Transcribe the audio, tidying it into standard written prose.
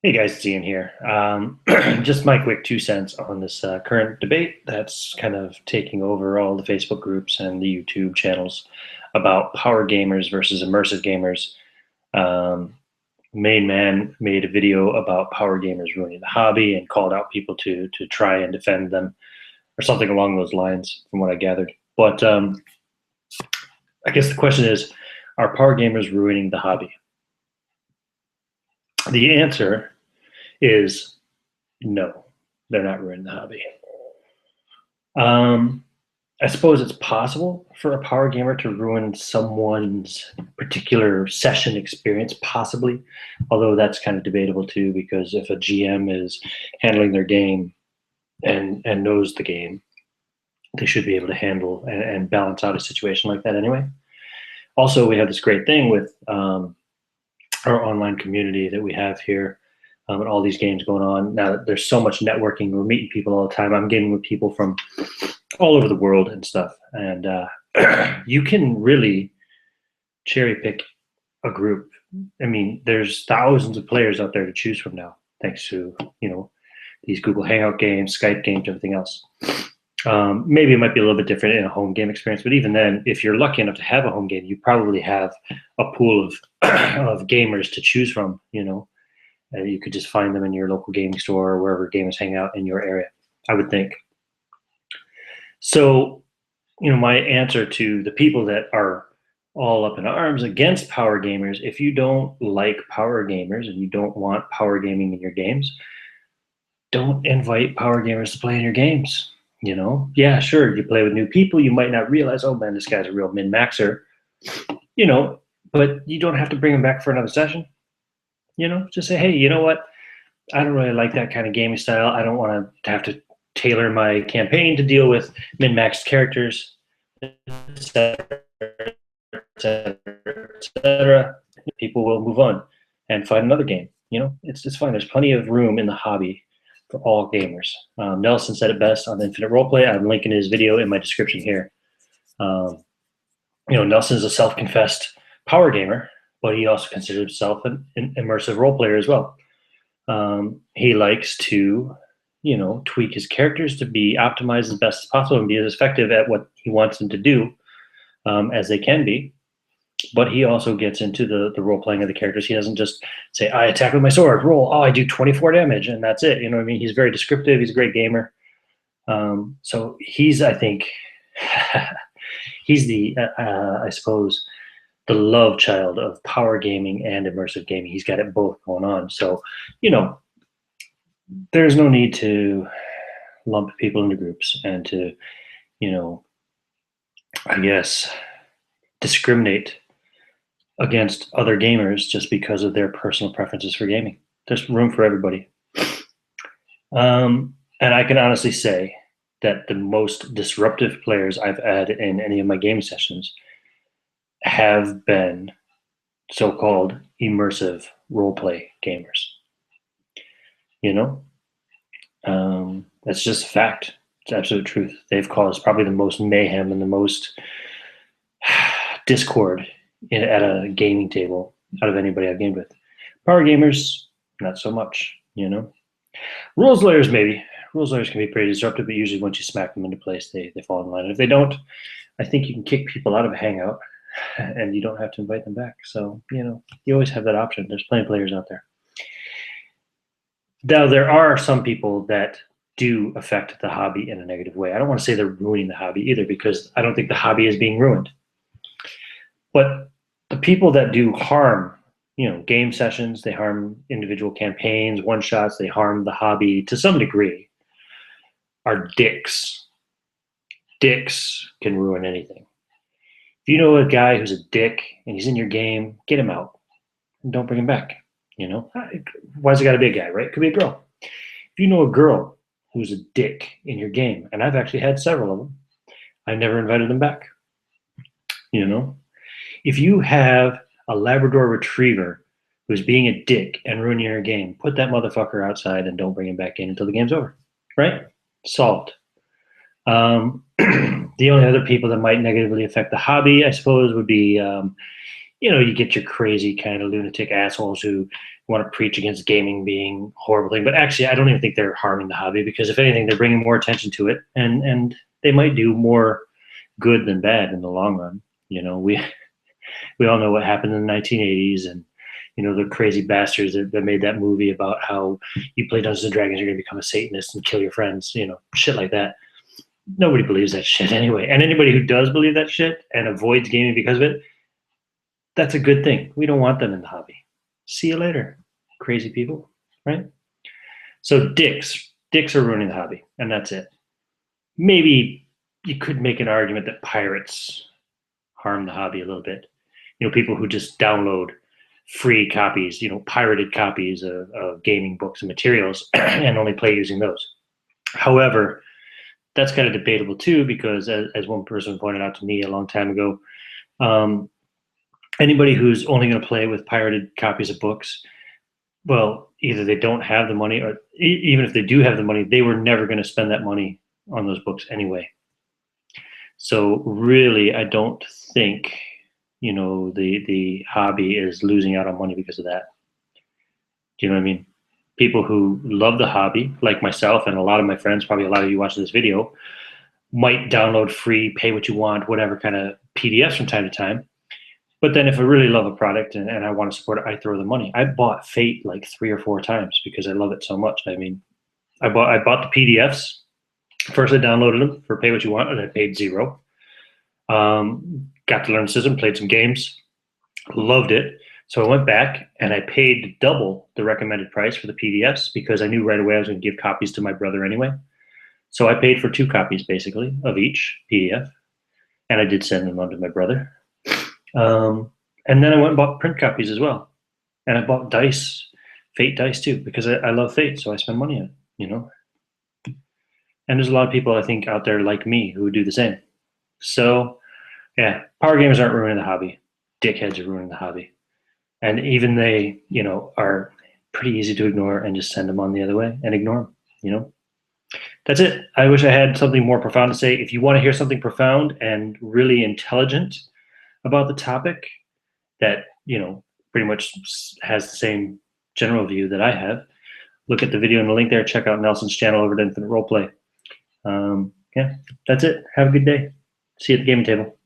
Hey guys, it's Ian here. Just my quick 2 cents on this current debate that's kind of taking over all the Facebook groups and the YouTube channels about power gamers versus immersive gamers. Um, Main Man made a video about power gamers ruining the hobby and called out people to try and defend them or something along those lines, from what I gathered. But I guess the question is, are power gamers ruining the hobby? The answer is no, they're not ruining the hobby. Um, I suppose it's possible for a power gamer to ruin someone's particular session experience, possibly, although that's kind of debatable too, because if a GM is handling their game and knows the game, they should be able to handle and balance out a situation like that anyway. Also, we have this great thing with our online community that we have here, and all these games going on. Now that there's so much networking, we're meeting people all the time. I'm getting with people from all over the world and stuff. And you can really cherry pick a group. I mean, there's thousands of players out there to choose from now, thanks to these Google Hangout games, Skype games, everything else. Maybe it might be a little bit different in a home game experience, but even then, if you're lucky enough to have a home game, you probably have a pool of of gamers to choose from. You could just find them in your local gaming store or wherever gamers hang out in your area, I would think. So, my answer to the people that are all up in arms against power gamers, if you don't like power gamers and you don't want power gaming in your games, don't invite power gamers to play in your games. Yeah, sure, you play with new people, you might not realize, oh man, this guy's a real min-maxer, you know, but you don't have to bring him back for another session. Just say, hey, you know what? I don't really like that kind of gaming style. I don't want to have to tailor my campaign to deal with min-maxed characters, etc., etc. People will move on and find another game. It's fine. There's plenty of room in the hobby for all gamers. Nelson said it best on Infinite Roleplay. I'm linking his video in my description here. Nelson is a self-confessed power gamer, but he also considers himself an immersive role player as well. He likes to, tweak his characters to be optimized as best as possible and be as effective at what he wants them to do as they can be. But he also gets into the role playing of the characters. He doesn't just say, I attack with my sword, roll, oh, I do 24 damage, and that's it. You know what I mean? He's very descriptive. He's a great gamer. So he's, I think, he's the, I suppose, the love child of power gaming and immersive gaming. He's got it both going on. So, there's no need to lump people into groups and to, I guess, discriminate against other gamers just because of their personal preferences for gaming. There's room for everybody. And I can honestly say that the most disruptive players I've had in any of my gaming sessions have been so-called immersive roleplay gamers. That's just a fact. It's absolute truth. They've caused probably the most mayhem and the most discord at a gaming table out of anybody I've gamed with. Power gamers, not so much. Rules lawyers, maybe. Rules lawyers can be pretty disruptive, but usually once you smack them into place, they fall in line. And if they don't, I think you can kick people out of a hangout and you don't have to invite them back. So, you always have that option. There's plenty of players out there. Now, there are some people that do affect the hobby in a negative way. I don't want to say they're ruining the hobby either, because I don't think the hobby is being ruined. But the people that do harm, game sessions, they harm individual campaigns, one-shots, they harm the hobby to some degree, are dicks. Dicks can ruin anything. If you know a guy who's a dick and he's in your game, get him out. And don't bring him back. Why's it got to be a guy, right? It could be a girl. If you know a girl who's a dick in your game, and I've actually had several of them, I've never invited them back. If you have a Labrador Retriever who's being a dick and ruining your game, put that motherfucker outside and don't bring him back in until the game's over, right? Solved. The only other people that might negatively affect the hobby, I suppose, would be you get your crazy kind of lunatic assholes who want to preach against gaming being a horrible thing. But actually, I don't even think they're harming the hobby, because if anything, they're bringing more attention to it, and they might do more good than bad in the long run. We all know what happened in the 1980s, and the crazy bastards that made that movie about how you play Dungeons and Dragons, you're going to become a Satanist and kill your friends, shit like that. Nobody believes that shit anyway. And anybody who does believe that shit and avoids gaming because of it, that's a good thing. We don't want them in the hobby. See you later, crazy people, right? So dicks are ruining the hobby, and that's it. Maybe you could make an argument that pirates harm the hobby a little bit. People who just download free copies, pirated copies of gaming books and materials and only play using those. However, that's kind of debatable too, because as one person pointed out to me a long time ago, anybody who's only going to play with pirated copies of books, well, either they don't have the money, or even if they do have the money, they were never going to spend that money on those books anyway. So really, I don't think the hobby is losing out on money because of that. Do you know what I mean? People who love the hobby, like myself and a lot of my friends, probably a lot of you watching this video, might download free, pay what you want, whatever kind of PDFs from time to time. But then if I really love a product and I want to support it, I throw the money. I bought Fate like 3 or 4 times because I love it so much. I mean, I bought the PDFs. First I downloaded them for pay what you want, and I paid $0. Got to learn the system, played some games, loved it. So I went back and I paid double the recommended price for the PDFs because I knew right away I was going to give copies to my brother anyway. So I paid for 2 copies basically of each PDF, and I did send them on to my brother. And then I went and bought print copies as well. And I bought dice, Fate dice too, because I love Fate, so I spend money on it, And there's a lot of people I think out there like me who would do the same. So yeah, power gamers aren't ruining the hobby. Dickheads are ruining the hobby. And even they, are pretty easy to ignore and just send them on the other way and ignore them, That's it. I wish I had something more profound to say. If you want to hear something profound and really intelligent about the topic that, pretty much has the same general view that I have, look at the video in the link there. Check out Nelson's channel over at Infinite Roleplay. Yeah, that's it. Have a good day. See you at the gaming table.